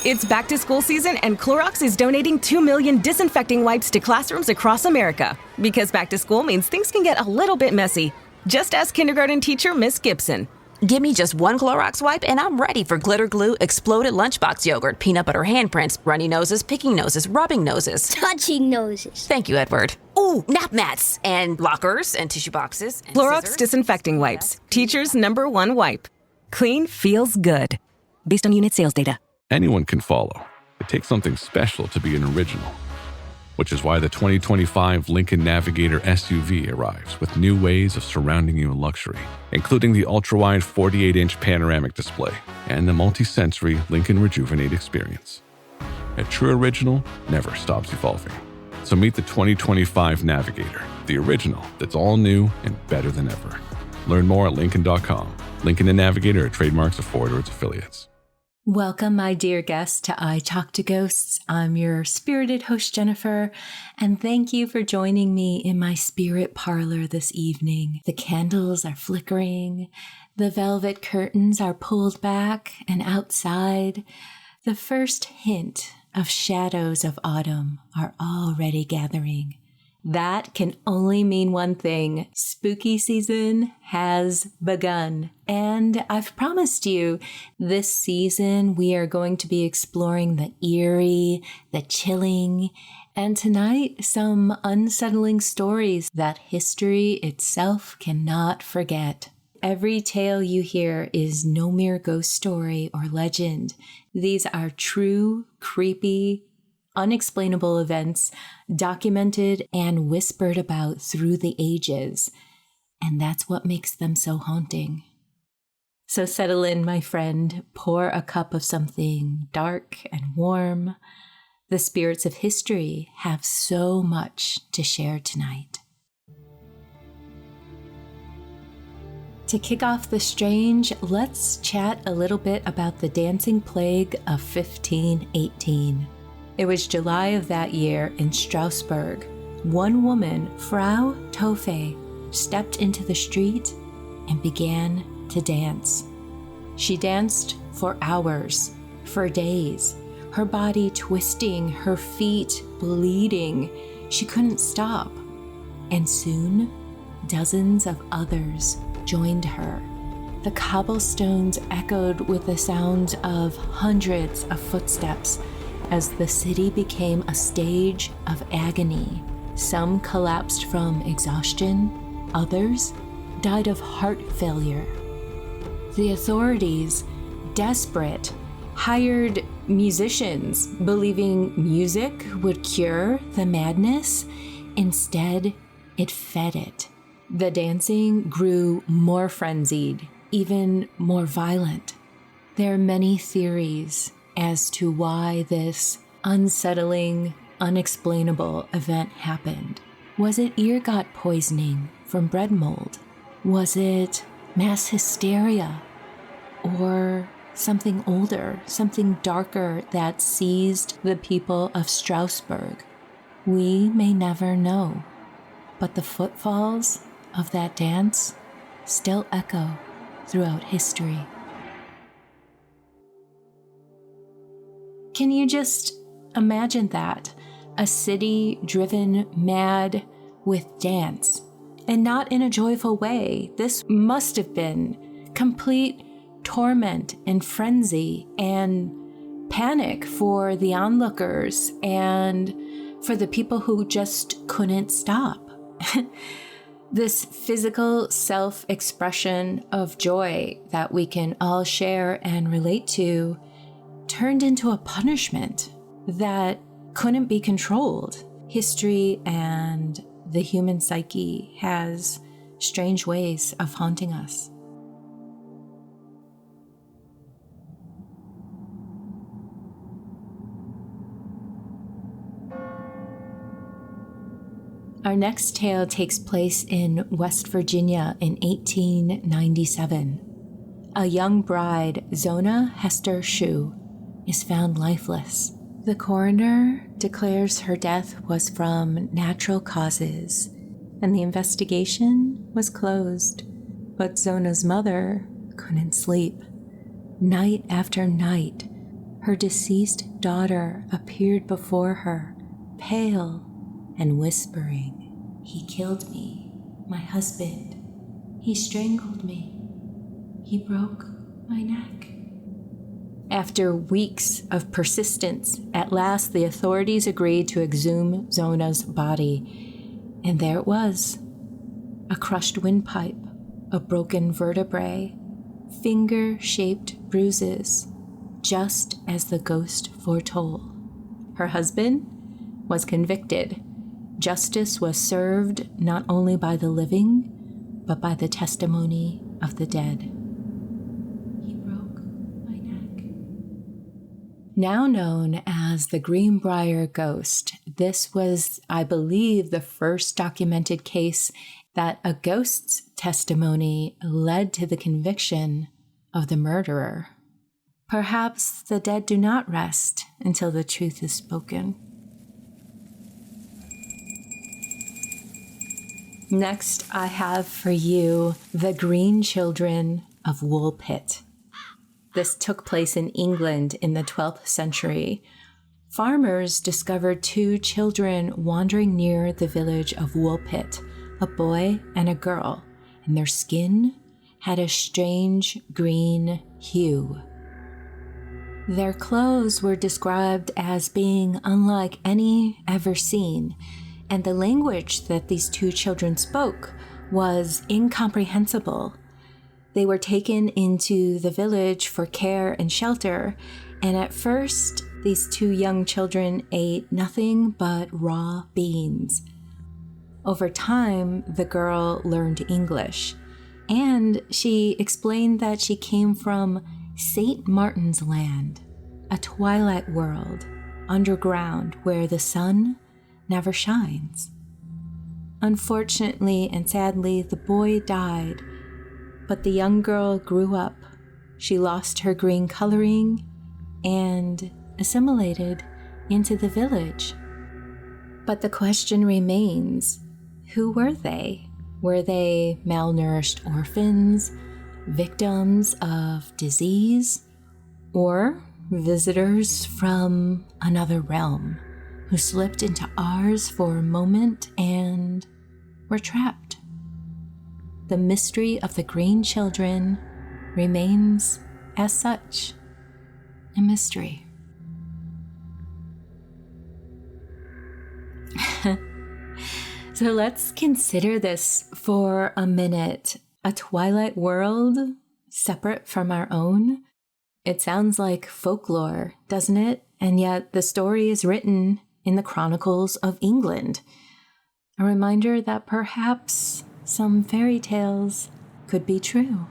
It's back to school season, and Clorox is donating 2 million disinfecting wipes to classrooms across America. Because back to school means things can get a little bit messy. Just ask kindergarten teacher Miss Gibson. Give me just one Clorox wipe and I'm ready for glitter glue, exploded lunchbox yogurt, peanut butter handprints, runny noses, picking noses, rubbing noses. Touching noses. Thank you, Edward. Ooh, nap mats and lockers and tissue boxes. And Clorox scissors. disinfecting wipes. Teacher's #1 wipe. Clean feels good. Based on unit sales data. Anyone can follow. It takes something special to be an original, which is why the 2025 Lincoln Navigator SUV arrives with new ways of surrounding you in luxury, including the ultra-wide 48-inch panoramic display and the multi-sensory Lincoln Rejuvenate experience. A true original never stops evolving. So meet the 2025 Navigator, the original that's all new and better than ever. Learn more at Lincoln.com. Lincoln and Navigator are trademarks of Ford or its affiliates. Welcome, my dear guests, to I Talk to Ghosts. I'm your spirited host, Jennifer, and thank you for joining me in my spirit parlor this evening. The candles are flickering, the velvet curtains are pulled back, and outside, the first hint of shadows of autumn are already gathering. That can only mean one thing. Spooky season has begun. And I've promised you this season we are going to be exploring the eerie, the chilling, and tonight some unsettling stories that history itself cannot forget. Every tale you hear is no mere ghost story or legend. These are true, creepy, unexplainable events documented and whispered about through the ages. And that's what makes them so haunting. So settle in, my friend. Pour a cup of something dark and warm. The spirits of history have so much to share tonight. To kick off the strange, let's chat a little bit about the dancing plague of 1518. It was July of that year in Strasbourg. One woman, Frau Toffe, stepped into the street and began to dance. She danced for hours, for days, her body twisting, her feet bleeding. She couldn't stop. And soon, dozens of others joined her. The cobblestones echoed with the sounds of hundreds of footsteps as the city became a stage of agony. Some collapsed from exhaustion, others died of heart failure. The authorities, desperate, hired musicians, believing music would cure the madness. Instead, it fed it. The dancing grew more frenzied, even more violent. There are many theories as to why this unsettling, unexplainable event happened. Was it ergot poisoning from bread mold? Was it mass hysteria? Or something older, something darker that seized the people of Strasbourg? We may never know, but the footfalls of that dance still echo throughout history. Can you just imagine that? A city driven mad with dance, and not in a joyful way. This must have been complete torment and frenzy and panic for the onlookers and for the people who just couldn't stop. This physical self-expression of joy that we can all share and relate to turned into a punishment that couldn't be controlled. History and the human psyche has strange ways of haunting us. Our next tale takes place in West Virginia in 1897. A young bride, Zona Hester Shue, is found lifeless. The coroner declares her death was from natural causes, and the investigation was closed. But Zona's mother couldn't sleep. Night after night, her deceased daughter appeared before her, pale and whispering, "He killed me, my husband. He strangled me. He broke my neck." After weeks of persistence, at last the authorities agreed to exhume Zona's body. And there it was, a crushed windpipe, a broken vertebrae, finger-shaped bruises, just as the ghost foretold. Her husband was convicted. Justice was served not only by the living, but by the testimony of the dead. He broke my neck. Now known as the Greenbrier Ghost, this was, I believe, the first documented case that a ghost's testimony led to the conviction of the murderer. Perhaps the dead do not rest until the truth is spoken. Next, I have for you the Green Children of Woolpit. This took place in England in the 12th century. Farmers discovered two children wandering near the village of Woolpit, a boy and a girl, and their skin had a strange green hue. Their clothes were described as being unlike any ever seen, and the language that these two children spoke was incomprehensible. They were taken into the village for care and shelter, and at first, these two young children ate nothing but raw beans. Over time, the girl learned English, and she explained that she came from St. Martin's Land, a twilight world underground where the sun never shines. Unfortunately and sadly, the boy died, but the young girl grew up. She lost her green coloring and assimilated into the village. But the question remains, who were they? Were they malnourished orphans, victims of disease, or visitors from another realm who slipped into ours for a moment and were trapped? The mystery of the Green Children remains, as such, a mystery. So let's consider this for a minute. A twilight world separate from our own? It sounds like folklore, doesn't it? And yet the story is written in the Chronicles of England. A reminder that perhaps some fairy tales could be true.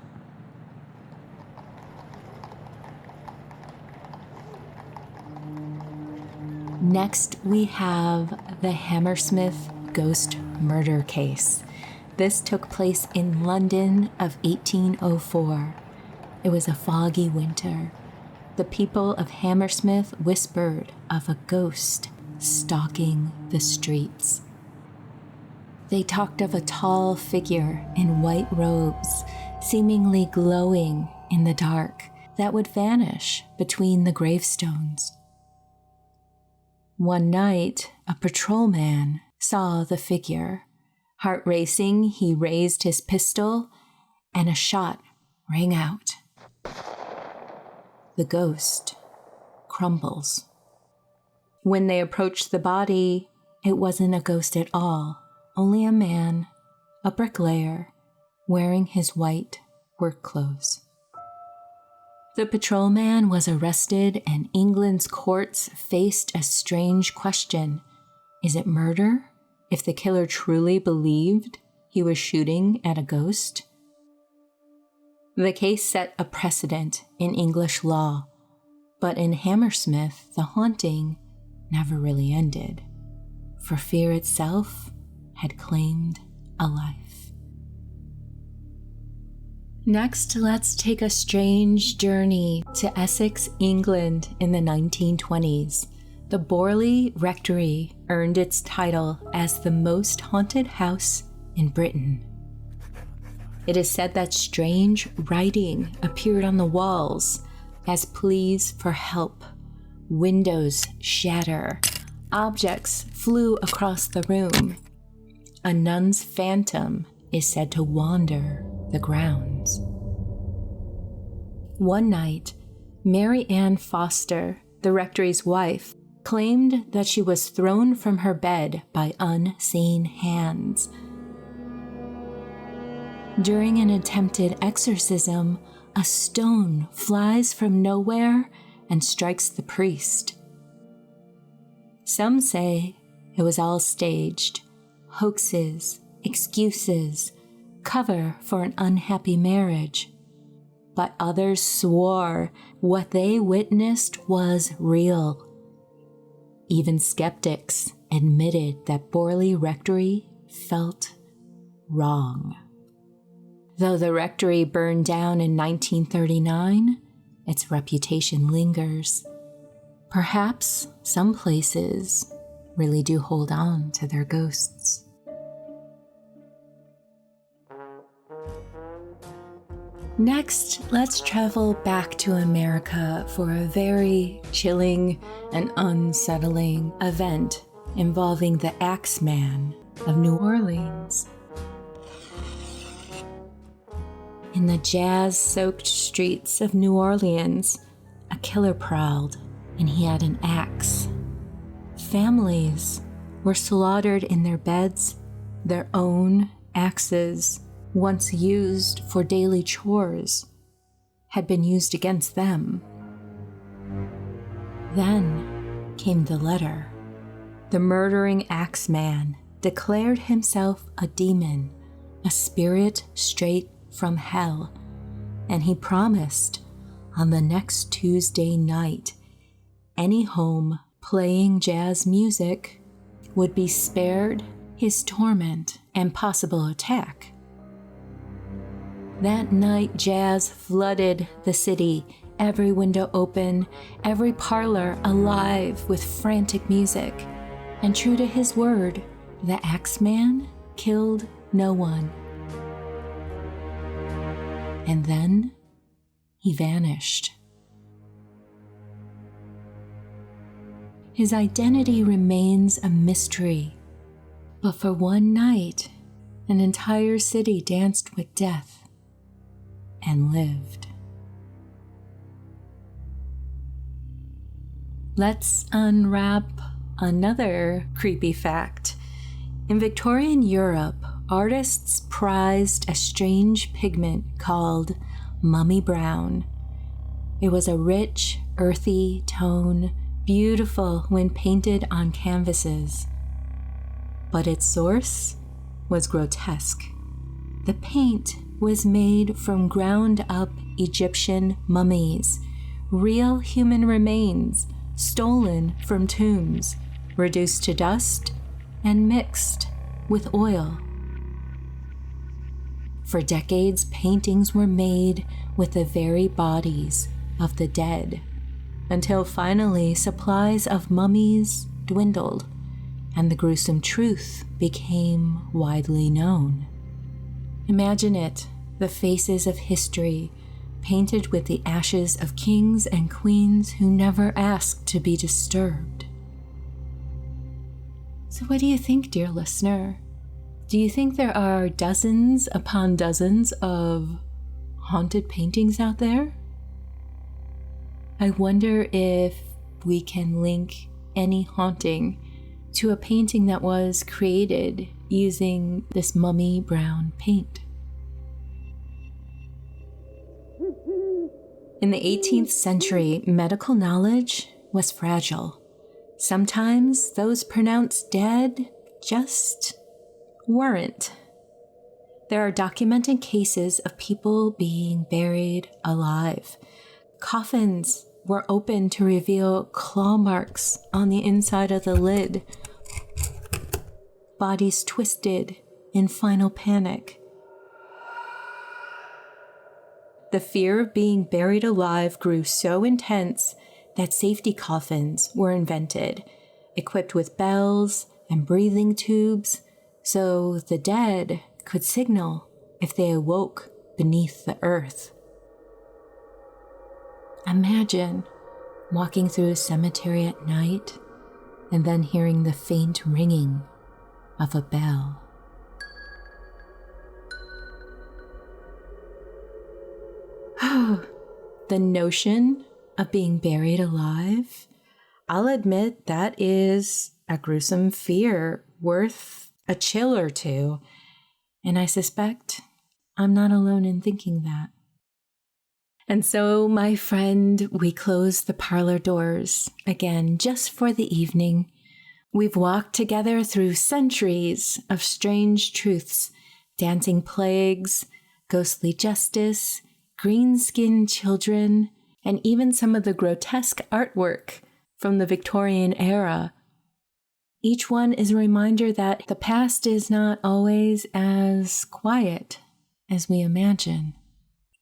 Next, we have the Hammersmith Ghost Murder Case. This took place in London of 1804. It was a foggy winter. The people of Hammersmith whispered of a ghost stalking the streets. They talked of a tall figure in white robes, seemingly glowing in the dark, that would vanish between the gravestones. One night, a patrolman saw the figure. Heart racing, he raised his pistol, and a shot rang out. The ghost crumbles. When they approached the body, it wasn't a ghost at all, only a man, a bricklayer, wearing his white work clothes. The patrolman was arrested, and England's courts faced a strange question. Is it murder if the killer truly believed he was shooting at a ghost? The case set a precedent in English law, but in Hammersmith, the haunting never really ended, for fear itself had claimed a life. Next, let's take a strange journey to Essex, England in the 1920s. The Borley Rectory earned its title as the most haunted house in Britain. It is said that strange writing appeared on the walls as pleas for help, Windows shatter. Objects flew across the room. A nun's phantom is said to wander the grounds. One night, Mary Ann Foster, the rectory's wife, claimed that she was thrown from her bed by unseen hands. During an attempted exorcism, a stone flies from nowhere and strikes the priest. Some say it was all staged, hoaxes, excuses, cover for an unhappy marriage. But others swore what they witnessed was real. Even skeptics admitted that Borley Rectory felt wrong. Though the rectory burned down in 1939, its reputation lingers. Perhaps some places really do hold on to their ghosts. Next, let's travel back to America for a very chilling and unsettling event involving the Axeman of New Orleans. In the jazz-soaked streets of New Orleans, a killer prowled, and he had an axe. Families were slaughtered in their beds, their own axes, once used for daily chores, had been used against them. Then came the letter. The murdering Axeman declared himself a demon, a spirit straight from hell, and he promised on the next Tuesday night, any home playing jazz music would be spared his torment and possible attack. That night, jazz flooded the city, every window open, every parlor alive with frantic music. And true to his word, the Axeman killed no one. And then he vanished. His identity remains a mystery, but for one night, an entire city danced with death and lived. Let's unwrap another creepy fact. In Victorian Europe, artists prized a strange pigment called mummy brown. It was a rich, earthy tone, beautiful when painted on canvases. But its source was grotesque. The paint was made from ground-up Egyptian mummies, real human remains stolen from tombs, reduced to dust and mixed with oil. For decades, paintings were made with the very bodies of the dead, until finally supplies of mummies dwindled and the gruesome truth became widely known. Imagine it, the faces of history, painted with the ashes of kings and queens who never asked to be disturbed. So what do you think, dear listener? Do you think there are dozens upon dozens of haunted paintings out there? I wonder if we can link any haunting to a painting that was created using this mummy brown paint. In the 18th century, medical knowledge was fragile. Sometimes those pronounced dead just weren't. There are documented cases of people being buried alive. Coffins were opened to reveal claw marks on the inside of the lid. Bodies twisted in final panic. The fear of being buried alive grew so intense that safety coffins were invented, equipped with bells and breathing tubes, so the dead could signal if they awoke beneath the earth. Imagine walking through a cemetery at night and then hearing the faint ringing of a bell. The notion of being buried alive, I'll admit that is a gruesome fear worth a chill or two, and I suspect I'm not alone in thinking that. And so, my friend, we close the parlor doors again just for the evening. We've walked together through centuries of strange truths, dancing plagues, ghostly justice, green-skinned children, and even some of the grotesque artwork from the Victorian era. Each one is a reminder that the past is not always as quiet as we imagine.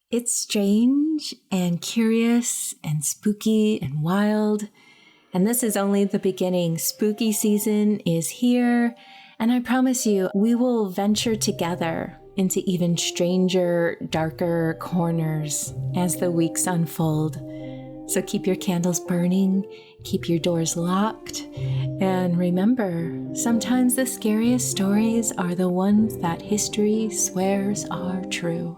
It's strange and curious and spooky and wild, and this is only the beginning. Spooky season is here, and I promise you, we will venture together into even stranger, darker corners as the weeks unfold. So keep your candles burning, keep your doors locked, and remember, sometimes the scariest stories are the ones that history swears are true.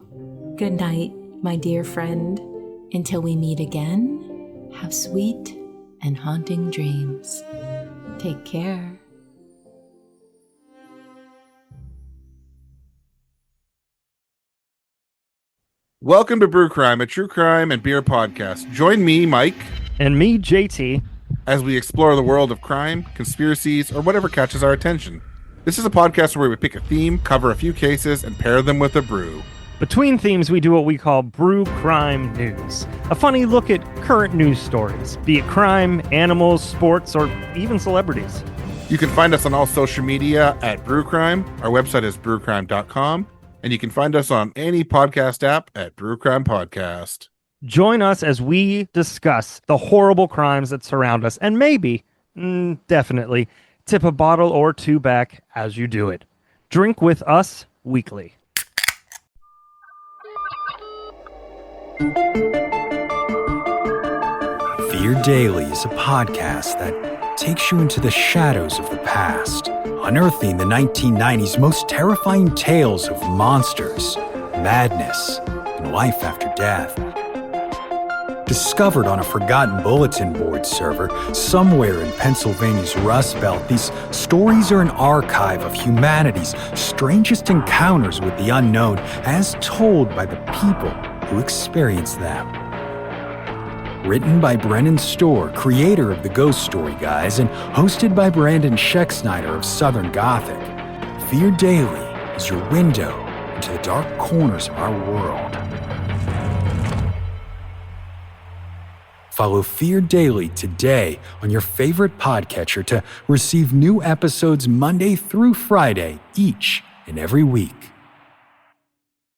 Good night, my dear friend. Until we meet again, have sweet and haunting dreams. Take care. Welcome to Brew Crime, a true crime and beer podcast. Join me, Mike, and me, JT, as we explore the world of crime, conspiracies, or whatever catches our attention. This is a podcast where we pick a theme, cover a few cases, and pair them with a brew. Between themes, we do what we call Brew Crime News, a funny look at current news stories, be it crime, animals, sports, or even celebrities. You can find us on all social media at Brew Crime. Our website is brewcrime.com. And you can find us on any podcast app at Brew Crime Podcast. Join us as we discuss the horrible crimes that surround us, and maybe, definitely, tip a bottle or two back as you do it. Drink with us weekly. Fear Daily is a podcast that takes you into the shadows of the past, unearthing the 1990s most terrifying tales of monsters, madness, and life after death. Discovered on a forgotten bulletin board server somewhere in Pennsylvania's Rust Belt, these stories are an archive of humanity's strangest encounters with the unknown, as told by the people who experienced them. Written by Brennan Storr, creator of the Ghost Story Guys, and hosted by Brandon Scheck-Snyder of Southern Gothic, Fear Daily is your window into the dark corners of our world. Follow Fear Daily today on your favorite podcatcher to receive new episodes Monday through Friday each and every week.